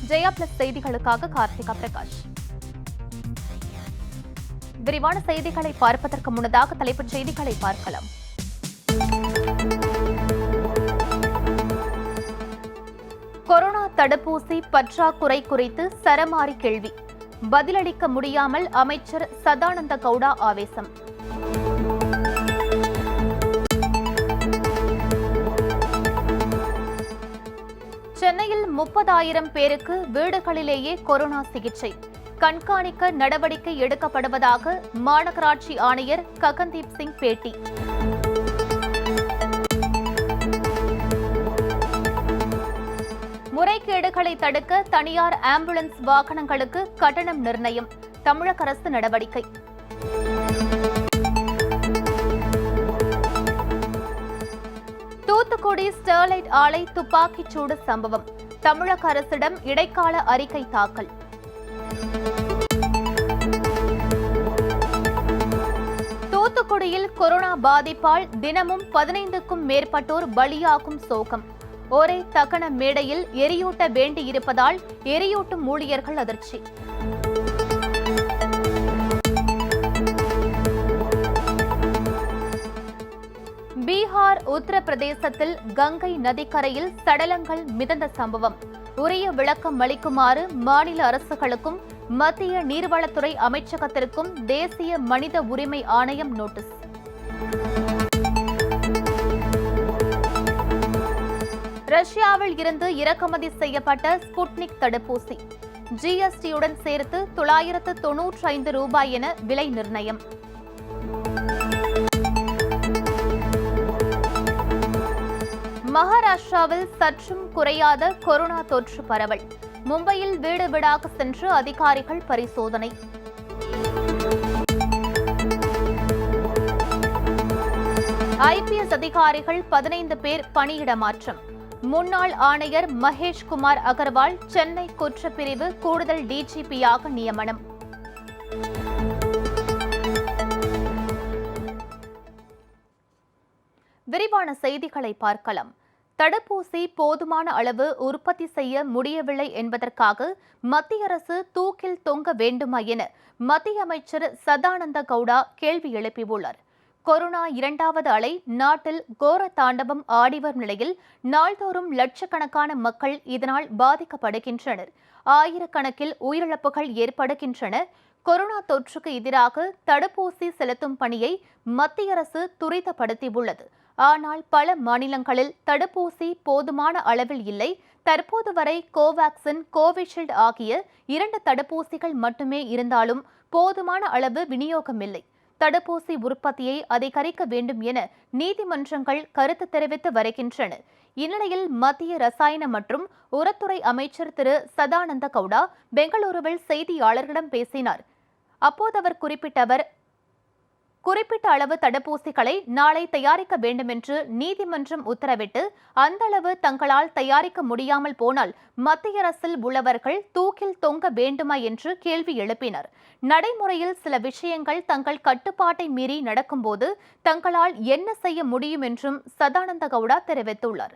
Jaya plus செய்திகளுக்காக கார்த்திகா பிரகாஷ். விரிவான செய்திகளை பார்ப்பதற்கு முன்னதாக தலைப்புச் செய்திகளை பார்க்கலாம். கொரோனா தடுப்பூசி பற்றாக்குறை குறித்து சரமாரி கேள்வி. பதிலளிக்க முடியாமல் அமைச்சர் சதானந்த கவுடா ஆவேசம். சென்னையில் 30,000 பேருக்கு வீடுகளிலேயே கொரோனா சிகிச்சை. கண்காணிக்க நடவடிக்கை எடுக்கப்படுவதாக மாநகராட்சி ஆணையர் ககன்தீப் சிங் பேட்டி. முறைகேடுகளை தடுக்க தனியார் ஆம்புலன்ஸ் வாகனங்களுக்கு கட்டணம் நிர்ணயம். தமிழக அரசு நடவடிக்கை. தூத்துக்குடி ஸ்டெர்லைட் ஆலை துப்பாக்கிச் சூடு சம்பவம். தமிழக அரசிடம் இடைக்கால அறிக்கை தாக்கல். தூத்துக்குடியில் கொரோனா பாதிப்பால் தினமும் 15க்கும் மேற்பட்டோர் பலியாகும் சோகம். ஒரே தகன மேடையில் எரியூட்ட வேண்டியிருப்பதால் எரியூட்டும் ஊழியர்கள் அதிர்ச்சி. பீகார் உத்தரப்பிரதேசத்தில் கங்கை நதிக்கரையில் சடலங்கள் மிதந்த சம்பவம். உரிய விளக்கம் அளிக்குமாறு மாநில அரசுகளுக்கும் மத்திய நீர்வளத்துறை அமைச்சகத்திற்கும் தேசிய மனித உரிமை ஆணையம் நோட்டீஸ். ரஷ்யாவில் இருந்து இறக்குமதி செய்யப்பட்ட ஸ்புட்னிக் தடுப்பூசி ஜிஎஸ்டியுடன் சேர்த்து $995 என விலை நிர்ணயம். மகாராஷ்டிராவில் சற்றும் குறையாத கொரோனா தொற்று பரவல். மும்பையில் வீடு வீடாக சென்று அதிகாரிகள் பரிசோதனை. ஐபிஎஸ் அதிகாரிகள் 15 பேர் பணியிட மாற்றம். முன்னாள் ஆணையர் மகேஷ் குமார் அகர்வால் சென்னை குற்றப்பிரிவு கூடுதல் டிஜிபியாக நியமனம். விரிவான செய்திகளை பார்க்கலாம். தடுப்பூசி போதுமான அளவு உற்பத்தி செய்ய முடியவில்லை என்பதற்காக மத்திய அரசு தூக்கில் தொங்க வேண்டுமா என மத்திய அமைச்சர் சதானந்த கவுடா கேள்வி எழுப்பியுள்ளார். கொரோனா 2வது அலை நாட்டில் கோர தாண்டவம் ஆடிவரும் நிலையில் நாள்தோறும் லட்சக்கணக்கான மக்கள் இதனால் பாதிக்கப்படுகின்றனர். ஆயிரக்கணக்கில் உயிரிழப்புகள் ஏற்படுகின்றன. கொரோனா தொற்றுக்கு எதிராக தடுப்பூசி செலுத்தும் பணியை மத்திய அரசு துரிதப்படுத்தியுள்ளது. ஆனால் பல மாநிலங்களில் தடுப்பூசி போதுமான அளவில் இல்லை. தற்போது வரை கோவாக்சின், கோவிஷீல்டு ஆகிய 2 தடுப்பூசிகள் மட்டுமே இருந்தாலும் போதுமான அளவு விநியோகம் இல்லை. தடுப்பூசி உற்பத்தியை அதிகரிக்க வேண்டும் என நீதிமன்றங்கள் கருத்து தெரிவித்து வருகின்றன. இந்நிலையில் மத்திய ரசாயன மற்றும் உரத்துறை அமைச்சர் திரு சதானந்த கவுடா பெங்களூருவில் செய்தியாளர்களிடம் பேசினார். அப்போது அவர் குறிப்பிட்ட அளவு தடுப்பூசிகளை நாளை தயாரிக்க வேண்டும் என்று நீதிமன்றம் உத்தரவிட்டு அந்த அளவு தங்களால் தயாரிக்க முடியாமல் போனால் மத்திய அரசில் உள்ளவர்கள் தூக்கில் தொங்க வேண்டுமா என்று கேள்வி எழுப்பினர். நடைமுறையில் சில விஷயங்கள் தங்கள் கட்டுப்பாட்டை மீறி நடக்கும்போது தங்களால் என்ன செய்ய முடியும் என்றும் சதானந்த கவுடா தெரிவித்துள்ளார்.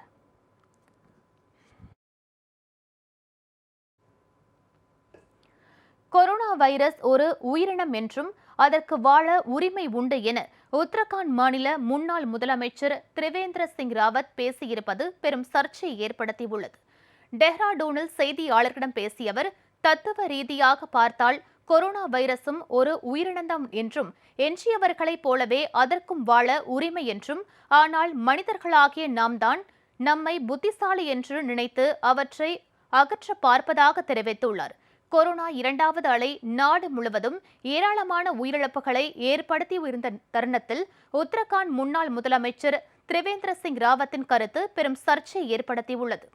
கொரோனா வைரஸ் ஒரு உயிரினம் என்றும் அதற்கு வாழ உரிமை உண்டு என உத்தரகாண்ட் மாநில முன்னாள் முதலமைச்சர் திரிவேந்திர சிங் ராவத் பேசியிருப்பது பெரும் சர்ச்சையை ஏற்படுத்தியுள்ளது. டெஹ்ராடூனில் செய்தியாளர்களிடம் பேசிய அவர், தத்துவ ரீதியாக பார்த்தால் கொரோனா வைரசும் ஒரு உயிரினம்தான் என்றும் எஞ்சியவர்களைப் போலவே அதற்கும் வாழ உரிமை என்றும், ஆனால் மனிதர்களாகிய நாம் தான் நம்மை புத்திசாலி என்று நினைத்து அவற்றை அகற்ற பார்ப்பதாக தெரிவித்துள்ளார். கொரோனா 2வது அலை நாடு முழுவதும் ஏராளமான உயிரிழப்புகளை ஏற்படுத்தியிருந்த தருணத்தில் உத்தரகாண்ட் முன்னாள் முதலமைச்சர் திரிவேந்திர சிங் ராவத்தின் கருத்து பெரும் சர்ச்சையை ஏற்படுத்தியுள்ளது.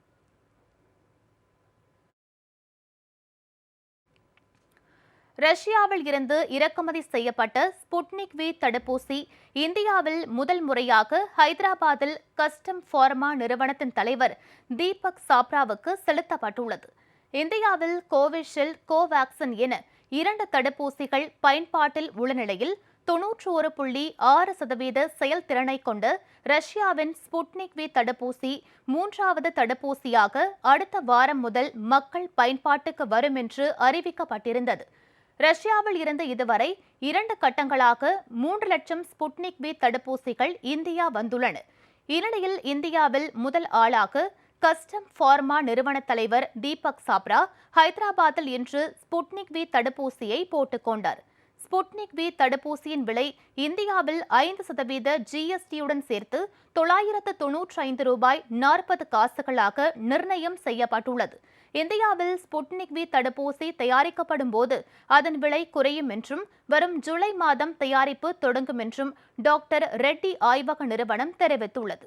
ரஷ்யாவில் இருந்து இறக்குமதி செய்யப்பட்ட ஸ்புட்னிக் வி தடுப்பூசி இந்தியாவில் முதல் முறையாக ஹைதராபாத்தில் கஸ்டம் ஃபார்மா நிறுவனத்தின் தலைவர் தீபக் சாப்ராவுக்கு செலுத்தப்பட்டுள்ளது. இந்தியாவில் கோவிஷீல்டு, கோவாக்சின் என 2 தடுப்பூசிகள் பயன்பாட்டில் உள்ள நிலையில் 91.6% செயல்திறனை கொண்ட ரஷ்யாவின் ஸ்புட்னிக் வி தடுப்பூசி 3வது தடுப்பூசியாக அடுத்த வாரம் முதல் மக்கள் பயன்பாட்டுக்கு வரும் என்று அறிவிக்கப்பட்டிருந்தது. ரஷ்யாவில் இருந்து இதுவரை 2 கட்டங்களாக 3 லட்சம் ஸ்புட்னிக் வி தடுப்பூசிகள் இந்தியா வந்துள்ளன. இந்நிலையில் இந்தியாவில் முதல் ஆளாக கஸ்டம் ஃபார்மா நிறுவன தலைவர் தீபக் சாப்ரா ஹைதராபாத்தில் இன்று ஸ்புட்னிக் வி தடுப்பூசியை போட்டுக்கொண்டார். ஸ்புட்னிக் வி தடுப்பூசியின் விலை இந்தியாவில் 5% ஜிஎஸ்டியுடன் சேர்த்து $995.40 நிர்ணயம் செய்யப்பட்டுள்ளது. இந்தியாவில் ஸ்புட்னிக் வி தடுப்பூசி தயாரிக்கப்படும் போது அதன் விலை குறையும் என்றும் வரும் ஜூலை மாதம் தயாரிப்பு தொடங்கும் என்றும் டாக்டர் ரெட்டி ஆய்வக நிறுவனம் தெரிவித்துள்ளது.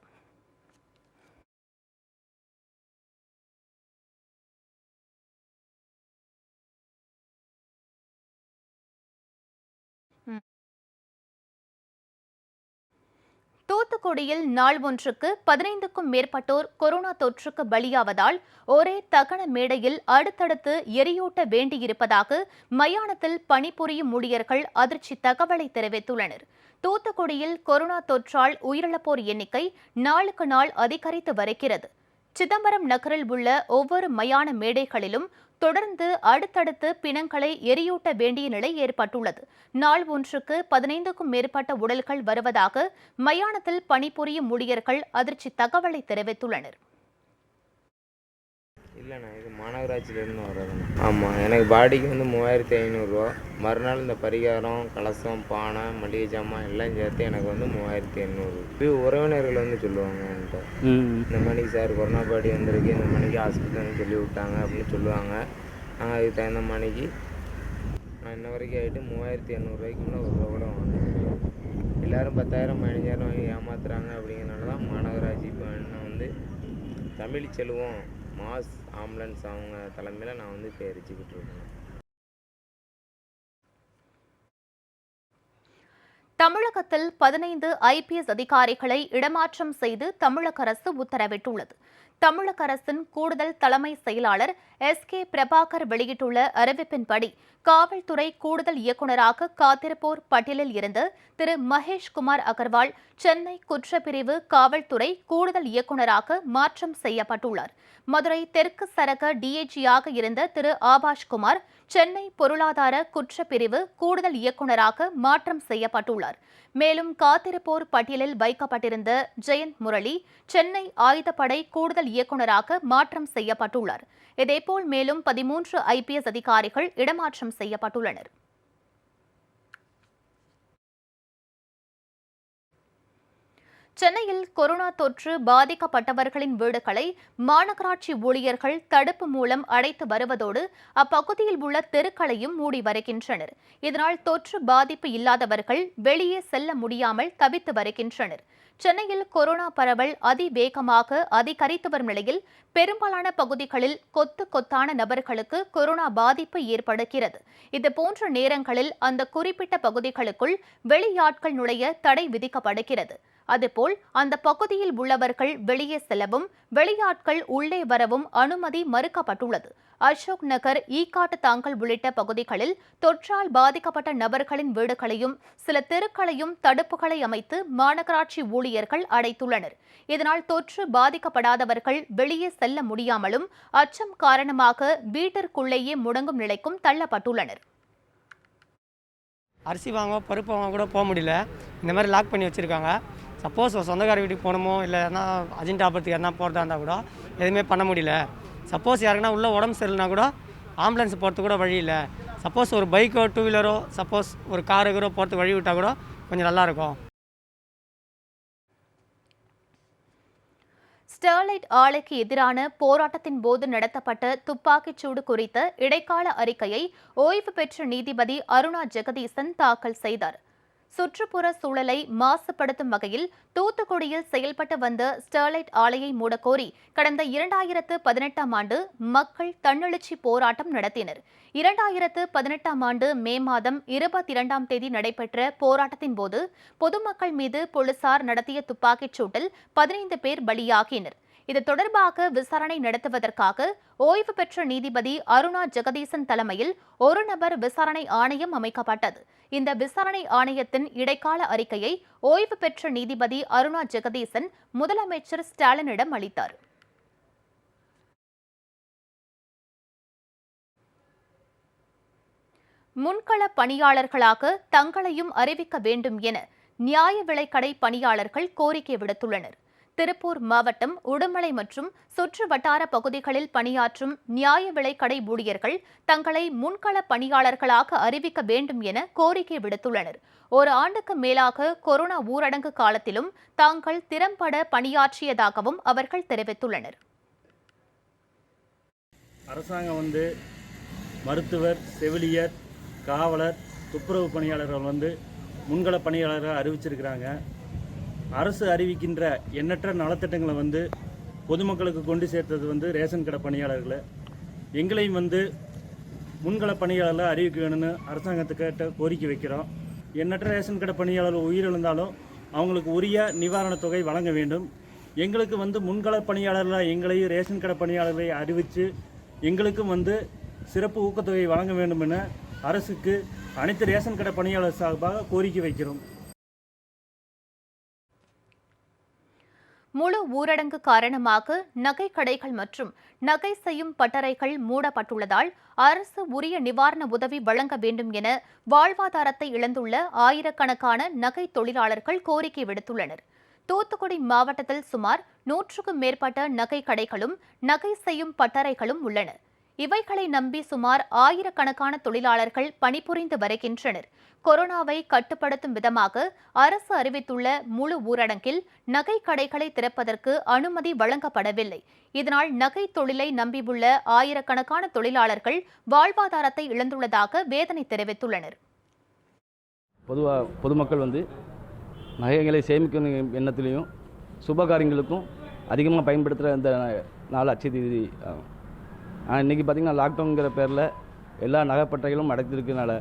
தூத்துக்குடியில் நாள் ஒன்றுக்கு 15க்கும் மேற்பட்டோர் கொரோனா தொற்றுக்கு பலியாவதால் ஒரே தகன மேடையில் அடுத்தடுத்து எரியூட்ட வேண்டியிருப்பதாக மயானத்தில் பணிபுரியும் ஊழியர்கள் அதிர்ச்சி தகவலை தெரிவித்துள்ளனர். தூத்துக்குடியில் கொரோனா தொற்றால் உயிரிழப்போர் எண்ணிக்கை நாளுக்கு நாள் அதிகரித்து வருகிறது. சிதம்பரம் நகரில் உள்ள ஒவ்வொரு மயான மேடைகளிலும் தொடர்ந்து அடுத்தடுத்து பிணங்களை எரியூட்ட வேண்டிய நிலை ஏற்பட்டுள்ளது. நாள் ஒன்றுக்கு 15க்கும் மேற்பட்ட உடல்கள் வருவதாக மயானத்தில் பணிபுரியும் ஊழியர்கள் அதிர்ச்சி தகவலை தெரிவித்துள்ளனர். இல்லைண்ணா, இது மாநகராட்சியிலேருந்து வர்றதுண்ணா. ஆமாம், எனக்கு பாடிக்கு 3500 ரூபா. மறுநாள் இந்த பரிகாரம், கலசம், பானை, மளிகை ஜாமான் எல்லாம் சேர்த்து எனக்கு 3800. இது உறவினர்கள் சொல்லுவாங்க என்கிட்ட, இந்த மணிக்கு சார் கொரோனா பாடி வந்திருக்கு, இந்த மணிக்கு ஹாஸ்பிட்டல்னு சொல்லி விட்டாங்க அப்படின்னு சொல்லுவாங்க. நாங்கள் அதுக்கு தகுந்த மணிக்கு நான் இன்ன வரைக்கும் ஆகிட்டு 3800 ரூபாய்க்கு மேலே ஒரு ரூபா கூட வாங்கினேன். எல்லோரும் 10,000 15,000 வாங்கி ஏமாத்துறாங்க. அப்படிங்கிறனால தான் மாநகராட்சி இப்போ என்ன தமிழ் செல்வம் மாஸ் ஆம்புலன்ஸ் அவங்க தலைமையில் நான் இப்போ எரிச்சிக்கிட்டு இருக்கேன். தமிழகத்தில் 15 ஐபிஎஸ் அதிகாரிகளை இடமாற்றம் செய்து தமிழக அரசு உத்தரவிட்டுள்ளது. தமிழக அரசின் கூடுதல் தலைமை செயலாளர் எஸ்.கே. பிரபாகர் வெளியிட்டுள்ள அறிவிப்பின்படி காவல்துறை கூடுதல் இயக்குநராக காத்திருப்போர் பட்டியலில் இருந்து திரு மகேஷ்குமார் அகர்வால் சென்னை குற்றப்பிரிவு காவல்துறை கூடுதல் இயக்குநராக மாற்றம் செய்யப்பட்டுள்ளார். மதுரை தெற்கு சரக டிஐஜியாக இருந்த திரு ஆபாஷ்குமார் சென்னை பொருளாதார குற்றப்பிரிவு கூடுதல் இயக்குநராக மாற்றம் செய்யப்பட்டுள்ளார். மேலும் காத்திருப்போர் பட்டியலில் வைக்கப்பட்டிருந்த ஜெயந்த் முரளி சென்னை ஆயுதப்படை கூடுதல் இயக்குநராக மாற்றம் செய்யப்பட்டுள்ளார். இதேபோல் மேலும் 13 ஐபிஎஸ் அதிகாரிகள் இடமாற்றம் செய்யப்பட்டுள்ளனர். சென்னையில் கொரோனா தொற்று பாதிக்கப்பட்டவர்களின் வீடுகளை மாநகராட்சி ஊழியர்கள் தடுப்பு மூலம் அடைத்து வருவதோடு அப்பகுதியில் உள்ள தெருக்களையும் மூடி வருகின்றனர். இதனால் தொற்று பாதிப்பு இல்லாதவர்கள் வெளியே செல்ல முடியாமல் தவித்து வருகின்றனர். சென்னையில் கொரோனா பரவல் அதிவேகமாக அதிகரித்து வரும் நிலையில் பெரும்பாலான பகுதிகளில் கொத்தான நபர்களுக்கு கொரோனா பாதிப்பு ஏற்படுகிறது. இதுபோன்ற நேரங்களில் அந்த குறிப்பிட்ட பகுதிகளுக்குள் வெளியாட்கள் நுழைய தடை விதிக்கப்படுகிறது. அதுபோல் அந்த பகுதியில் உள்ளவர்கள் வெளியே செல்லவும் வெளியாட்கள் உள்ளே வரவும் அனுமதி மறுக்கப்பட்டுள்ளது. அசோக் நகர், ஈக்காட்டு தாங்கல் உள்ளிட்ட பகுதிகளில் தொற்றால் பாதிக்கப்பட்ட நபர்களின் வீடுகளையும் சில தெருக்களையும் தடுப்புகளை அமைத்து மாநகராட்சி ஊழியர்கள் அடைத்துள்ளனர். இதனால் தொற்று பாதிக்கப்படாதவர்கள் வெளியே செல்ல முடியாமலும் அச்சம் காரணமாக வீட்டிற்குள்ளேயே முடங்கும் நிலைக்கும் தள்ளப்பட்டுள்ளனர். அரிசி வாங்க, பருப்பு வாங்க கூட போக முடியல. இந்த மாதிரி லாக் பண்ணி வச்சுருக்காங்க. சப்போஸ் சொந்தக்கார வீட்டுக்கு போகணுமோ இல்லை எதனா அர்ஜென்ட் ஆபத்துக்கு எதனா போகிறதா இருந்தால் கூட எதுவுமே பண்ண முடியல. சப்போஸ் யாருக்குன்னா உள்ளே உடம்பு சரியில்லைனா கூட ஆம்புலன்ஸ் போகிறதுக்கு கூட வழி இல்லை. சப்போஸ் ஒரு பைக்கோ 2 வீலரோ சப்போஸ் ஒரு காருக்கோ போகிறதுக்கு வழி விட்டால் கூட கொஞ்சம் நல்லாயிருக்கும். ஸ்டெர்லைட் ஆலைக்கு எதிரான போராட்டத்தின் போது நடத்தப்பட்ட துப்பாக்கிச்சூடு குறித்த இடைக்கால அறிக்கையை ஓய்வு பெற்ற நீதிபதி அருணா ஜெகதீசன் தாக்கல் செய்தார். சுற்றுப்புற சூழலை மாசுபடுத்தும் வகையில் தூத்துக்குடியில் செயல்பட்டு வந்த ஸ்டெர்லைட் ஆலையை மூடக்கோரி கடந்த 2018ஆம் ஆண்டு மக்கள் தன்னெழுச்சி போராட்டம் நடத்தினர். 2018ஆம் ஆண்டு மே மாதம் 22ஆம் தேதி நடைபெற்ற போராட்டத்தின் போது பொதுமக்கள் மீது போலீசார் நடத்திய துப்பாக்கிச் சூட்டில் 15 பேர் பலியாகினர். இது தொடர்பாக விசாரணை நடத்துவதற்காக ஓய்வு பெற்ற நீதிபதி அருணா ஜெகதீசன் தலைமையில் ஒரு நபர் விசாரணை ஆணையம் அமைக்கப்பட்டது. இந்த விசாரணை ஆணையத்தின் இடைக்கால அறிக்கையை ஓய்வு பெற்ற நீதிபதி அருணா ஜெகதீசன் முதலமைச்சர் ஸ்டாலினிடம் அளித்தார். முன்கள பணியாளர்களாக தங்களையும் அறிவிக்க வேண்டும் என நியாய விலைக்கடை பணியாளர்கள் கோரிக்கை விடுத்துள்ளனர். திருப்பூர் மாவட்டம் உடுமலை மற்றும் சுற்று வட்டார பகுதிகளில் பணியாற்றும் நியாய விலைக்கடை ஊழியர்கள் தங்களை முன்கள பணியாளர்களாக அறிவிக்க வேண்டும் என கோரிக்கை விடுத்துள்ளனர். ஒரு ஆண்டுக்கு மேலாக கொரோனா ஊரடங்கு காலத்திலும் தாங்கள் திறம்பட பணியாற்றியதாகவும் அவர்கள் தெரிவித்துள்ளனர். அரசாங்கம் மருத்துவர், செவிலியர், காவலர், துப்புரவு பணியாளர்கள் முன்கள பணியாளர்கள் அறிவிச்சிருக்கிறாங்க. அரசு அறிவிக்கின்ற எண்ணற்ற நலத்திட்டங்களை பொதுமக்களுக்கு கொண்டு சேர்த்தது ரேஷன் கடை பணியாளர்களை. எங்களையும் முன்கள பணியாளர்களை அறிவிக்க வேணும்னு அரசாங்கத்துக்கிட்ட கோரிக்கை வைக்கிறோம். எண்ணற்ற ரேஷன் கடை பணியாளர்கள் உயிரிழந்தாலும் அவங்களுக்கு உரிய நிவாரணத் தொகை வழங்க வேண்டும். எங்களுக்கு முன்கள பணியாளர்களாக எங்களையும் ரேஷன் கடை பணியாளர்களை அறிவித்து எங்களுக்கும் சிறப்பு ஊக்கத்தொகை வழங்க வேண்டும் என அரசுக்கு அனைத்து ரேஷன் கடை பணியாளர் சார்பாக கோரிக்கை வைக்கிறோம். முழு ஊரடங்கு காரணமாக நகை கடைகள் மற்றும் நகை செய்யும் பட்டறைகள் மூடப்பட்டுள்ளதால் அரசு உரிய நிவாரண உதவி வழங்க வேண்டும் என வாழ்வாதாரத்தை இழந்துள்ள ஆயிரக்கணக்கான நகை தொழிலாளர்கள் கோரிக்கை விடுத்துள்ளனர். தூத்துக்குடி மாவட்டத்தில் சுமார் 100க்கும் மேற்பட்ட நகை கடைகளும் நகை செய்யும் பட்டறைகளும் உள்ளன. இவைகளை நம்பி சுமார் ஆயிரக்கணக்கான தொழிலாளர்கள் பணிபுரிந்து வருகின்றனர். கொரோனாவை கட்டுப்படுத்தும் விதமாக அரசு அறிவித்துள்ள முழு ஊரடங்கில் நகை கடைகளை திறப்பதற்கு அனுமதி வழங்கப்படவில்லை. இதனால் நகை தொழிலை நம்பியுள்ள ஆயிரக்கணக்கான தொழிலாளர்கள் வாழ்வாதாரத்தை இழந்துள்ளதாக வேதனை தெரிவித்துள்ளனர். பொதுமக்கள் நகைகளை சேமிக்கும் எண்ணத்திலையும் சுபகாரியங்களுக்கும் அதிகமாக பயன்படுத்துகிற இந்த நாள் அட்சய தேதி. இன்றைக்கி பார்த்திங்கன்னா லாக்டவுனுங்கிற பேரில் எல்லா நகைப்பட்டைகளும் அடைத்திருக்கனால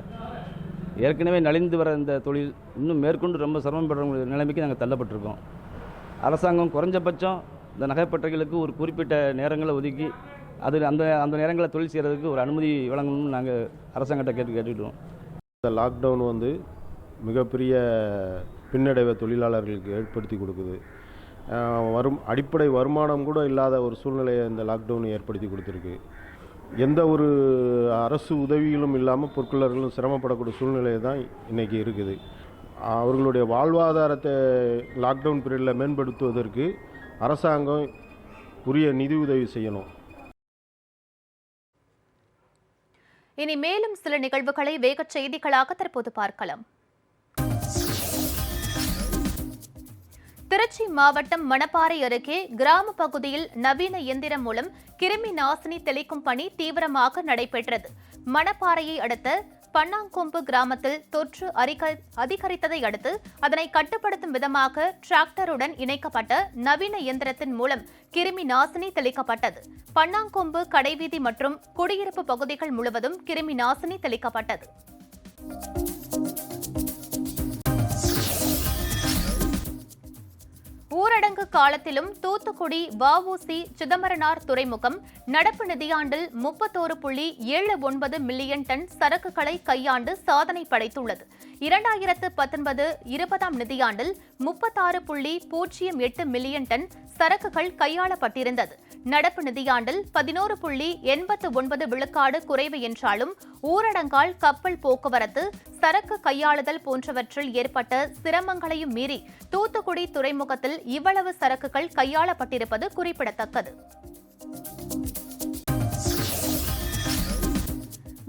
ஏற்கனவே நலிந்து வர இந்த தொழில் இன்னும் மேற்கொண்டு ரொம்ப சிரமப்படுற நிலைமைக்கு நாங்கள் தள்ளப்பட்டிருக்கோம். அரசாங்கம் குறைஞ்சபட்சம் இந்த நகைப்பட்டைகளுக்கு ஒரு குறிப்பிட்ட நேரங்களை ஒதுக்கி அந்த நேரங்களில் தொழில் செய்கிறதுக்கு ஒரு அனுமதி வழங்கணும்னு நாங்கள் அரசாங்கத்தை கேட்டுக்கிட்டோம். இந்த லாக்டவுன் மிகப்பெரிய பின்னடைவை தொழிலாளர்களுக்கு ஏற்படுத்தி கொடுக்குது. அடிப்படை வருமானம் கூட இல்லாத ஒரு சூழ்நிலையை இந்த லாக்டவுன் ஏற்படுத்தி கொடுத்துருக்கு. எந்த ஒரு அரசு உதவிகளும் இல்லாமல் பொருட்களர்களும் சிரமப்படக்கூடிய சூழ்நிலை தான் இன்றைக்கி இருக்குது. அவர்களுடைய வாழ்வாதாரத்தை லாக்டவுன் பீரியடில் மேம்படுத்துவதற்கு அரசாங்கம் உரிய நிதி உதவி செய்யணும். இனி மேலும் சில நிகழ்வுகளை வேகச் செய்திகளாக தற்போது பார்க்கலாம். திருச்சி மாவட்டம் மணப்பாறை அருகே கிராம பகுதியில் நவீன இயந்திரம் மூலம் கிருமி நாசினி தெளிக்கும் பணி தீவிரமாக நடைபெற்றது. மணப்பாறையை அடுத்த பன்னாங்கொம்பு கிராமத்தில் தொற்று அதிகரித்ததை அடுத்து அதனை கட்டுப்படுத்தும் விதமாக டிராக்டருடன் இணைக்கப்பட்ட நவீன இயந்திரத்தின் மூலம் கிருமி நாசினி தெளிக்கப்பட்டது. பன்னாங்கொம்பு கடைவீதி மற்றும் குடியிருப்பு பகுதிகள் முழுவதும் கிருமி நாசினி தெளிக்கப்பட்டது. ஊரடங்கு காலத்திலும் தூத்துக்குடி வ.உ.சி. சிதம்பரனார் துறைமுகம் நடப்பு நிதியாண்டில் 31.79 மில்லியன் டன் சரக்குகளை கையாண்டு சாதனை படைத்துள்ளது. 2019-20 நிதியாண்டில் 36.08 மில்லியன் டன் சரக்குகள் கையாளப்பட்டிருந்தது. நடப்பு நிதியாண்டில் 11.89 விழுக்காடு குறைவு என்றாலும் ஊரடங்கால் கப்பல் போக்குவரத்து, சரக்கு கையாளுதல் போன்றவற்றில் ஏற்பட்ட சிரமங்களையும் மீறி தூத்துக்குடி துறைமுகத்தில் இவ்வளவு சரக்குகள் கையாளப்பட்டிருப்பது குறிப்பிடத்தக்கது.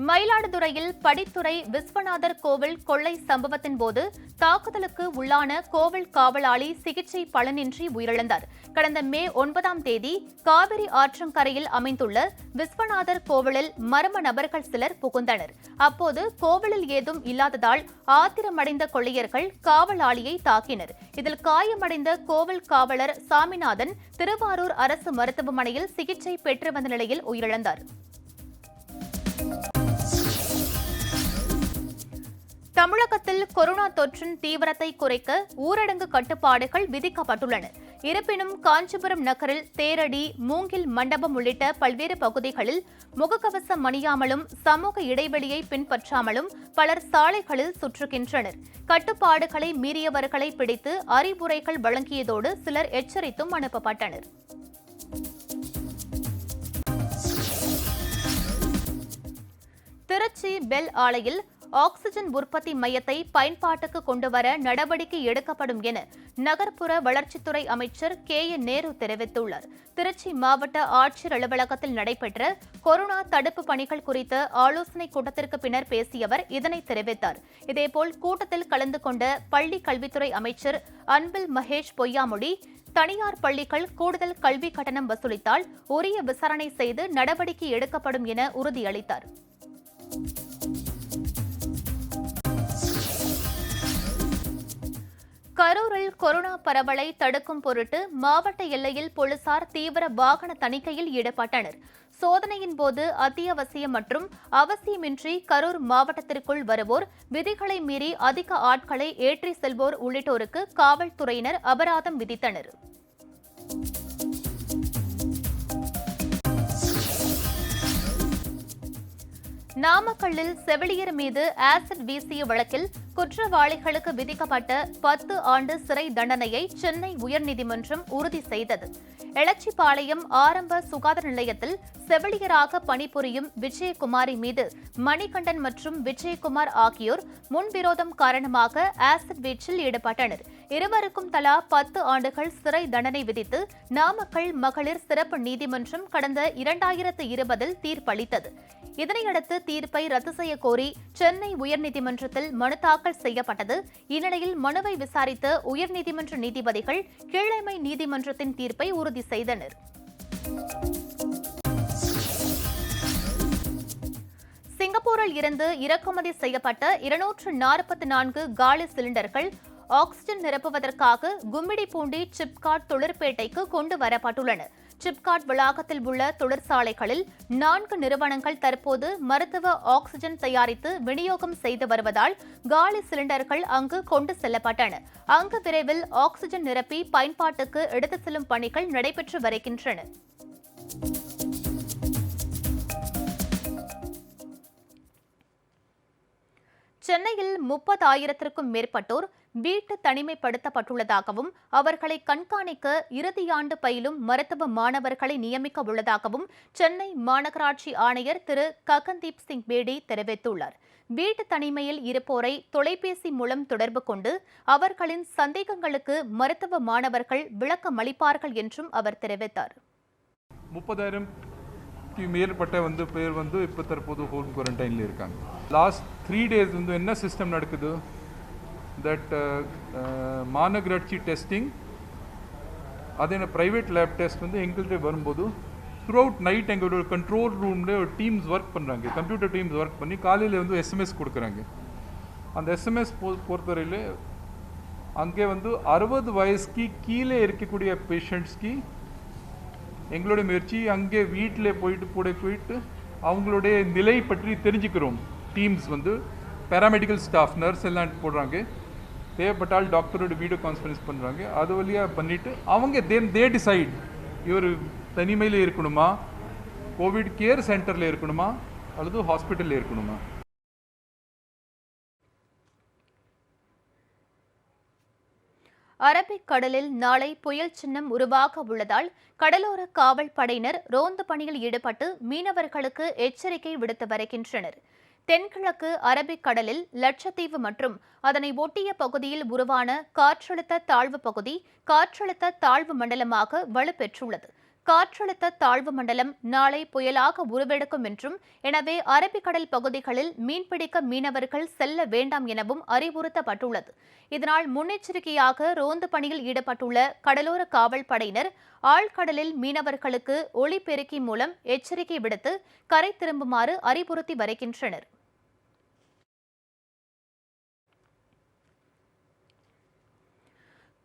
மயிலாடுதுறையில் படித்துறை விஸ்வநாதர் கோவில் கொள்ளை சம்பவத்தின் போது தாக்குதலுக்கு உள்ளான கோவில் காவலாளி சிகிச்சை பலனின்றி உயிரிழந்தார். கடந்த மே 9ஆம் தேதி காவிரி ஆற்றங்கரையில் அமைந்துள்ள விஸ்வநாதர் கோவிலில் மர்ம நபர்கள் சிலர் புகுந்தனர். அப்போது கோவிலில் ஏதும் இல்லாததால் ஆத்திரமடைந்த கொள்ளையர்கள் காவலாளியை தாக்கினர். இதில் காயமடைந்த கோவில் காவலர் சாமிநாதன் திருவாரூர் அரசு மருத்துவமனையில் சிகிச்சை பெற்று வந்த நிலையில் உயிரிழந்தார். தமிழகத்தில் கொரோனா தொற்றின் தீவிரத்தை குறைக்க ஊரடங்கு கட்டுப்பாடுகள் விதிக்கப்பட்டுள்ளன. இருப்பினும் காஞ்சிபுரம் நகரில் தேரடி, மூங்கில் மண்டபம் உள்ளிட்ட பல்வேறு பகுதிகளில் முகக்கவசம் அணியாமலும் சமூக இடைவெளியை பின்பற்றாமலும் பலர் சாலைகளில் சுற்றுகின்றனர். கட்டுப்பாடுகளை மீறியவர்களை பிடித்து அறிவுரைகள் வழங்கியதோடு சிலர் எச்சரித்தும் அனுப்பப்பட்டனர். திருச்சி பெல் ஆலையில் ஆக்ஸிஜன் உற்பத்தி மையத்தை பயன்பாட்டுக்கு கொண்டுவர நடவடிக்கை எடுக்கப்படும் என நகர்ப்புற வளர்ச்சித்துறை அமைச்சர் KN நேரு தெரிவித்துள்ளார். திருச்சி மாவட்ட ஆட்சியர் அலுவலகத்தில் நடைபெற்ற கொரோனா தடுப்பு பணிகள் குறித்த ஆலோசனைக் கூட்டத்திற்கு பின்னர் பேசிய அவர் இதனை தெரிவித்தார். இதேபோல் கூட்டத்தில் கலந்து கொண்ட பள்ளி கல்வித்துறை அமைச்சர் அன்பில் மகேஷ் பொய்யாமொழி, தனியார் பள்ளிகள் கூடுதல் கல்வி கட்டணம் வசூலித்தால் உரிய விசாரணை செய்து நடவடிக்கை எடுக்கப்படும் என உறுதியளித்தார். கரூரில் கொரோனா பரவலை தடுக்கும் பொருட்டு மாவட்ட எல்லையில் போலீசார் தீவிர வாகன தணிக்கையில் ஈடுபட்டனர். சோதனையின் போது அத்தியாவசியம் மற்றும் அவசியமின்றி கரூர் மாவட்டத்திற்குள் வருவோர், விதிகளை மீறி அதிக ஆட்களை ஏற்றி செல்வோர் உள்ளிட்டோருக்கு காவல்துறையினர் அபராதம் விதித்தனர். நாமக்கல்லில் செவிலியர் மீது ஆசிட் வீசிய வழக்கில் குற்றவாளிகளுக்கு விதிக்கப்பட்ட 10 ஆண்டு சிறை தண்டனையை சென்னை உயர்நீதிமன்றம் உறுதி செய்தது. எளச்சிபாளையம் ஆரம்ப சுகாதார நிலையத்தில் செவிலியராக பணிபுரியும் விஜயகுமாரி மீது மணிகண்டன் மற்றும் விஜயகுமார் ஆகியோர் முன்விரோதம் காரணமாக ஆசிட் வீச்சில் ஈடுபட்டனர். இருவருக்கும் தலா 10 ஆண்டுகள் சிறை தண்டனை விதித்து நாமக்கல் மகளிர் சிறப்பு நீதிமன்றம் கடந்த 2020 தீர்ப்பளித்தது. இதனையடுத்து தீர்ப்பை ரத்து செய்ய கோரி சென்னை உயர்நீதிமன்றத்தில் மனு தாக்கல் செய்யப்பட்டது. இந்நிலையில் மனுவை விசாரித்த உயர்நீதிமன்ற நீதிபதிகள் கீழமை நீதிமன்றத்தின் தீர்ப்பை உறுதி செய்தனர். சிங்கப்பூரில் இருந்து இறக்குமதி செய்யப்பட்ட 244 காலி சிலிண்டர்கள் ஆக்ஸிஜன் நிரப்புவதற்காக கும்மிடிப்பூண்டி சிப்காட் தொழிற்பேட்டைக்கு கொண்டு வரப்பட்டுள்ளன. சிப்காட் வளாகத்தில் உள்ள தொழிற்சாலைகளில் 4 நிறுவனங்கள் தற்போது மருத்துவ ஆக்ஸிஜன் தயாரித்து விநியோகம் செய்து வருவதால் காலி சிலிண்டர்கள் அங்கு கொண்டு செல்லப்பட்டன. அங்கு விரைவில் ஆக்ஸிஜன் நிரப்பி பயன்பாட்டுக்கு எடுத்துச் செல்லும் பணிகள் நடைபெற்று வருகின்றன. சென்னையில் 30,000க்கும் மேற்பட்டோர் வீட்டு தனிமைப்படுத்தப்பட்டுள்ளதாகவும் அவர்களை கண்காணிக்க இறுதியாண்டு பயிலும் மருத்துவ மாணவர்களை நியமிக்க உள்ளதாகவும் சென்னை மாநகராட்சி ஆணையர் திரு ககன்தீப் சிங் பேடி தெரிவித்துள்ளார். வீட்டு தனிமையில் இருப்போரை தொலைபேசி மூலம் தொடர்பு கொண்டு அவர்களின் சந்தேகங்களுக்கு மருத்துவ மாணவர்கள் விளக்கம் அளிப்பார்கள் என்றும் அவர் தெரிவித்தார். 30,000க்கு மேற்பட்ட பேர் இப்போ தற்போது ஹோம் குவாரண்டைனில் இருக்காங்க. லாஸ்ட் 3 days என்ன சிஸ்டம் நடக்குது, தட் மாநகராட்சி டெஸ்டிங் அதே ப்ரைவேட் லேப் டெஸ்ட் எங்கள்கிட்ட வரும்போது த்ரூ அவுட் நைட் எங்களோட கண்ட்ரோல் ரூமில் ஒரு டீம்ஸ் ஒர்க் பண்ணுறாங்க, கம்ப்யூட்டர் டீம்ஸ் ஒர்க் பண்ணி காலையில் SMS கொடுக்குறாங்க. அந்த SMS பொறுத்தவரையில் அங்கே 60 வயசுக்கு கீழே இருக்கக்கூடிய பேஷண்ட்ஸ்க்கு எங்களுடைய முயற்சி அங்கே வீட்டில் போயிட்டு அவங்களுடைய நிலை பற்றி தெரிஞ்சுக்கிறோம். டீம்ஸ் பேராமெடிக்கல் ஸ்டாஃப், நர்ஸ் எல்லாம் போடுறாங்க. தேவைப்பட்டால் டாக்டரோட வீடியோ கான்ஃபரன்ஸ் பண்ணுறாங்க. அது வழியாக பண்ணிவிட்டு அவங்க தே டிசைட் இவர் தனிமையில் இருக்கணுமா, கோவிட் கேர் சென்டரில் இருக்கணுமா அல்லது ஹாஸ்பிட்டலில் இருக்கணுமா. அரபிக் கடலில் நாளை புயல் சின்னம் உருவாக உள்ளதால் கடலோர காவல் படையினர் ரோந்து பணியில் ஈடுபட்டு மீனவர்களுக்கு எச்சரிக்கை விடுத்து வருகின்றனர். தென்கிழக்கு அரபிக் கடலில் லட்சத்தீவு மற்றும் அதனை ஒட்டிய பகுதியில் உருவான காற்றழுத்த தாழ்வு பகுதி காற்றழுத்த தாழ்வு மண்டலமாக வலுப்பெற்றுள்ளது. காற்றழுத்த தாழ்வு மண்டலம் நாளை புயலாக உருவெடுக்கும் என்றும், எனவே அரபிக்கடல் பகுதிகளில் மீன்பிடிக்க மீனவர்கள் செல்ல வேண்டாம் எனவும் அறிவுறுத்தப்பட்டுள்ளது. இதனால் முன்னெச்சரிக்கையாக ரோந்து பணியில் ஈடுபட்டுள்ள கடலோர காவல் படையினர் ஆழ்கடலில் மீனவர்களுக்கு ஒலிபெருக்கி மூலம் எச்சரிக்கை விடுத்து கரை திரும்புமாறு அறிவுறுத்தி வருகின்றனர்.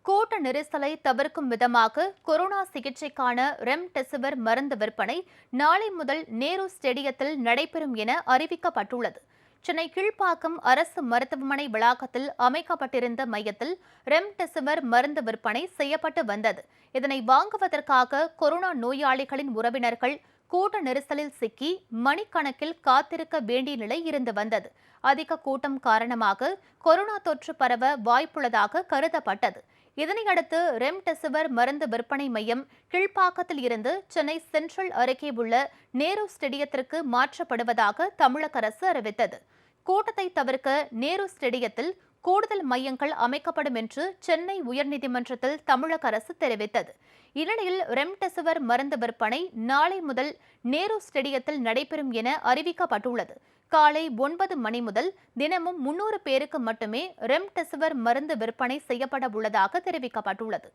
கூட்ட நெரிசலை தவிர்க்கும் விதமாக கொரோனா சிகிச்சைக்கான ரெம்டெசிவிர் மருந்து விற்பனை நாளை முதல் நேரு ஸ்டேடியத்தில் நடைபெறும் என அறிவிக்கப்பட்டுள்ளது. சென்னை கீழ்ப்பாக்கம் அரசு மருத்துவமனை வளாகத்தில் அமைக்கப்பட்டிருந்த மையத்தில் ரெம்டெசிவிர் மருந்து விற்பனை செய்யப்பட்டு வந்தது. இதனை வாங்குவதற்காக கொரோனா நோயாளிகளின் உறவினர்கள் கூட்ட நெரிசலில் சிக்கி மணிக்கணக்கில் காத்திருக்க வேண்டிய நிலை இருந்து வந்தது. அதிக கூட்டம் காரணமாக கொரோனா தொற்று பரவ வாய்ப்புள்ளதாக கருதப்பட்டது. இதனையடுத்து ரெம்டெசிவிர் மருந்து விற்பனை மையம் கீழ்ப்பாக்கத்தில் இருந்து சென்னை சென்ட்ரல் அருகே உள்ள நேரு ஸ்டேடியத்திற்கு மாற்றப்படுவதாக தமிழக அரசு அறிவித்தது. கூட்டத்தை தவிர்க்க நேரு ஸ்டேடியத்தில் கூடுதல் மையங்கள் அமைக்கப்படும் என்று சென்னை உயர்நீதிமன்றத்தில் தமிழக அரசு தெரிவித்தது. இந்நிலையில் ரெம்டெசிவிர் மருந்து விற்பனை நாளை முதல் நேரு ஸ்டேடியத்தில் நடைபெறும் என அறிவிக்கப்பட்டுள்ளது. காலை 9 மணி முதல் தினமும் 300 பேருக்கு மட்டுமே ரெம்டெசிவிர் மருந்து விற்பனை செய்யப்பட உள்ளதாக தெரிவிக்கப்பட்டுள்ளது.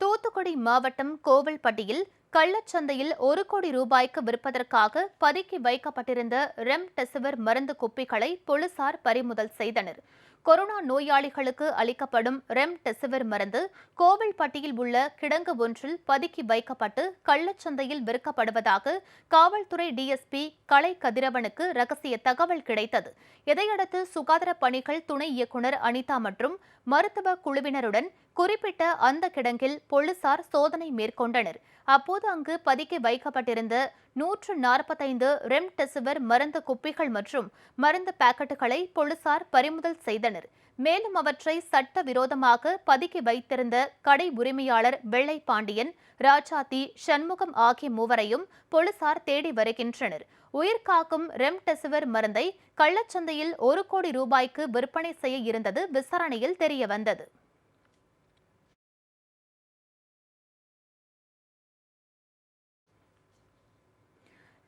தூத்துக்குடி மாவட்டம் கோவில்பட்டியில் கள்ளச்சந்தையில் 1 கோடி ரூபாய்க்கு விற்பதற்காக பதுக்கி வைக்கப்பட்டிருந்த ரெம்டெசிவிர் மருந்து குப்பிகளை போலீசார் பறிமுதல் செய்தனர். கொரோனா நோயாளிகளுக்கு அளிக்கப்படும் ரெம்டெசிவிர் மருந்து கோவில்பட்டியில் உள்ள கிடங்கு ஒன்றில் பதுக்கி வைக்கப்பட்டு கள்ளச்சந்தையில் விற்கப்படுவதாக காவல்துறை டிஎஸ்பி கலை கதிரவனுக்கு ரகசிய தகவல் கிடைத்தது. இதையடுத்து சுகாதார பணிகள் துணை இயக்குநர் அனிதா மற்றும் மருத்துவ குழுவினருடன் குறிப்பிட்ட அந்த கிடங்கில் போலீசார் சோதனை மேற்கொண்டனர். அப்போது அங்கு பதுக்கி வைக்கப்பட்டிருந்த 145 ரெம்டெசிவிர் மருந்து குப்பிகள் மற்றும் மருந்து பாக்கெட்டுகளை போலீசார் பறிமுதல் செய்தனர். மேலும் அவற்றை சட்டவிரோதமாக பதுக்கி வைத்திருந்த கடை உரிமையாளர் வெள்ளை பாண்டியன், ராஜாத்தி, சண்முகம் ஆகிய மூவரையும் போலீசார் தேடி வருகின்றனர். உயிர்காக்கும் ரெம்டெசிவிர் மருந்தை கள்ளச்சந்தையில் 1 கோடி ரூபாய்க்கு விற்பனை செய்ய இருந்தது விசாரணையில் தெரியவந்தது.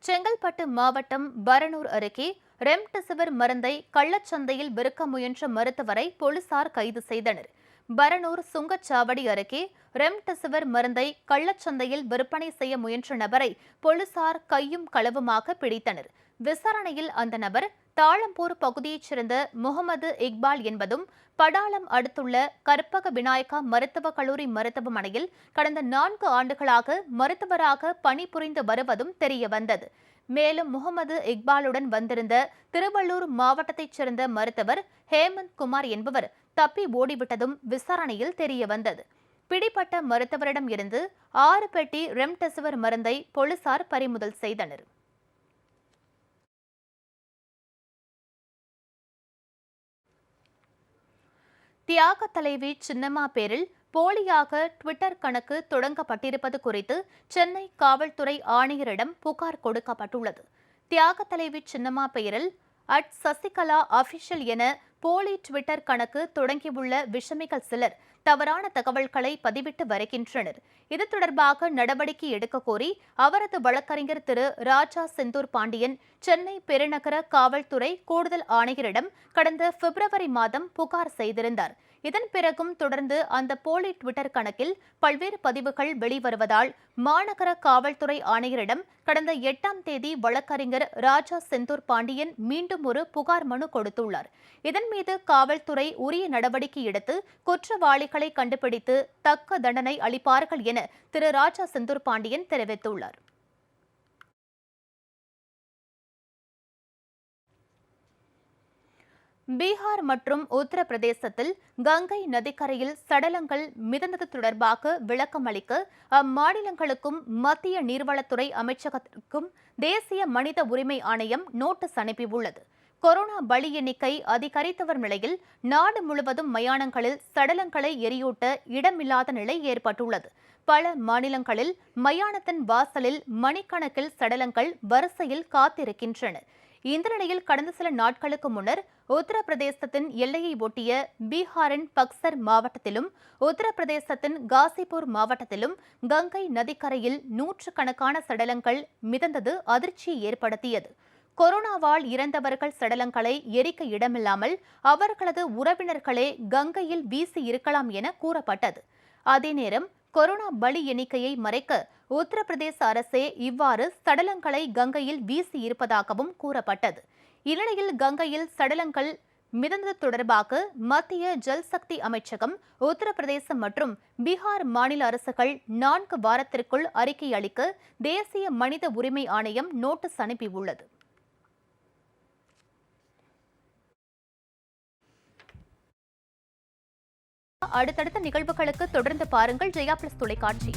செங்கல்பட்டு மாவட்டம் பரனூர் அருகே ரெம்டெசிவிர் மருந்தை கள்ளச்சந்தையில் விற்க முயன்ற மருத்துவரை போலீசார் கைது செய்தனர். பரனூர் சுங்கச்சாவடி அருகே ரெம்டெசிவிர் மருந்தை கள்ளச்சந்தையில் விற்பனை செய்ய முயன்ற நபரை போலீசார் கையும் களவுமாக பிடித்தனர். விசாரணையில் அந்த நபர் தாழம்பூர் பகுதியைச் சேர்ந்த முகமது இக்பால் என்பதும் படாலம் அடுத்துள்ள கற்பக விநாயகா மருத்துவக் கல்லூரி மருத்துவமனையில் கடந்த 4 ஆண்டுகளாக மருத்துவராக பணிபுரிந்து வருவதும் தெரியவந்தது. மேலும் முகமது இக்பாலுடன் வந்திருந்த திருவள்ளூர் மாவட்டத்தைச் சேர்ந்த மருத்துவர் ஹேமந்த் குமார் என்பவர் தப்பி ஓடிவிட்டதும் விசாரணையில் தெரியவந்தது. பிடிப்பட்ட மருத்துவரிடம் இருந்து 6 பெட்டி ரெம்டெசிவிர் மருந்தை போலீசார் பறிமுதல் செய்தனர். தியாக தலைவி சின்னம்மா பேரில் போலியாக ட்விட்டர் கணக்கு தொடங்கப்பட்டிருப்பது குறித்து சென்னை காவல்துறை ஆணையரிடம் புகார் கொடுக்கப்பட்டுள்ளது. தியாக தலைவி சின்னம்மா பெயரில் @சசிகலா அபிஷியல் என போலி ட்விட்டர் கணக்கு தொடங்கியுள்ள விஷமிகள் சிலர் தவறான தகவல்களை பதிவிட்டு வருகின்றனர். இது தொடர்பாக நடவடிக்கை எடுக்க கோரி அவரது வழக்கறிஞர் திரு ராஜா செந்தூர் பாண்டியன் சென்னை பெருநகர காவல்துறை கூடுதல் ஆணையரிடம் கடந்த பிப்ரவரி மாதம் புகார் செய்திருந்தார். இதன் பிறகும் தொடர்ந்து அந்த போலி ட்விட்டர் கணக்கில் பல்வேறு பதிவுகள் வெளிவருவதால் மாநகர காவல்துறை ஆணையரிடம் கடந்த 8ஆம் தேதி வழக்கறிஞர் ராஜா செந்தூர் பாண்டியன் மீண்டும் ஒரு புகார் மனு கொடுத்துள்ளார். இதன் மீது காவல்துறை உரிய நடவடிக்கை எடுத்து குற்றவாளிகளை கண்டுபிடித்து தக்க தண்டனை அளிப்பார்கள் என திரு ராஜா செந்தூர் பாண்டியன் தெரிவித்துள்ளார். பீகார் மற்றும் உத்தரப்பிரதேசத்தில் கங்கை நதிக்கரையில் சடலங்கள் மிதந்தது தொடர்பாக விளக்கம் அளிக்க அம்மாநிலங்களுக்கும் மத்திய நீர்வளத்துறை அமைச்சகத்திற்கும் தேசிய மனித உரிமை ஆணையம் நோட்டீஸ் அனுப்பியுள்ளது. கொரோனா பலி எண்ணிக்கை அதிகரித்து வரும் நிலையில் நாடு முழுவதும் மயானங்களில் சடலங்களை எரியூட்ட இடமில்லாத நிலை ஏற்பட்டுள்ளது. பல மாநிலங்களில் மயானத்தின் வாசலில் மணிக்கணக்கில் சடலங்கள் வரிசையில் காத்திருக்கின்றன. இந்த நிலையில் கடந்த சில நாட்களுக்கு முன்னர் உத்தரப்பிரதேசத்தின் எல்லையை ஒட்டிய பீகாரின் பக்சர் மாவட்டத்திலும் உத்தரப்பிரதேசத்தின் காசிபூர் மாவட்டத்திலும் கங்கை நதிக்கரையில் நூற்றுக்கணக்கான சடலங்கள் மிதந்தது அதிர்ச்சியை ஏற்படுத்தியது. கொரோனாவால் இறந்தவர்கள் சடலங்களை எரிக்க இடமில்லாமல் அவர்களது உறவினர்களே கங்கையில் வீசி இருக்கலாம் என கூறப்பட்டது. அதே நேரம் கொரோனா பலி எண்ணிக்கையை மறைக்க உத்தரப்பிரதேச அரசே இவ்வாறு சடலங்களை கங்கையில் வீசி இருப்பதாகவும் கூறப்பட்டது. இந்நிலையில் கங்கையில் சடலங்கள் மிதந்தது தொடர்பாக மத்திய ஜல் சக்தி அமைச்சகம், உத்தரப்பிரதேசம் மற்றும் பீகார் மாநில அரசுகள் 4 வாரத்திற்குள் அறிக்கை அளிக்க தேசிய மனித உரிமை ஆணையம் நோட்டீஸ் அனுப்பியுள்ளது. அடுத்தடுத்த நிகழ்வுகளுக்கு தொடர்ந்து பாருங்கள் ஜெயா பிளஸ் தொலைக்காட்சி.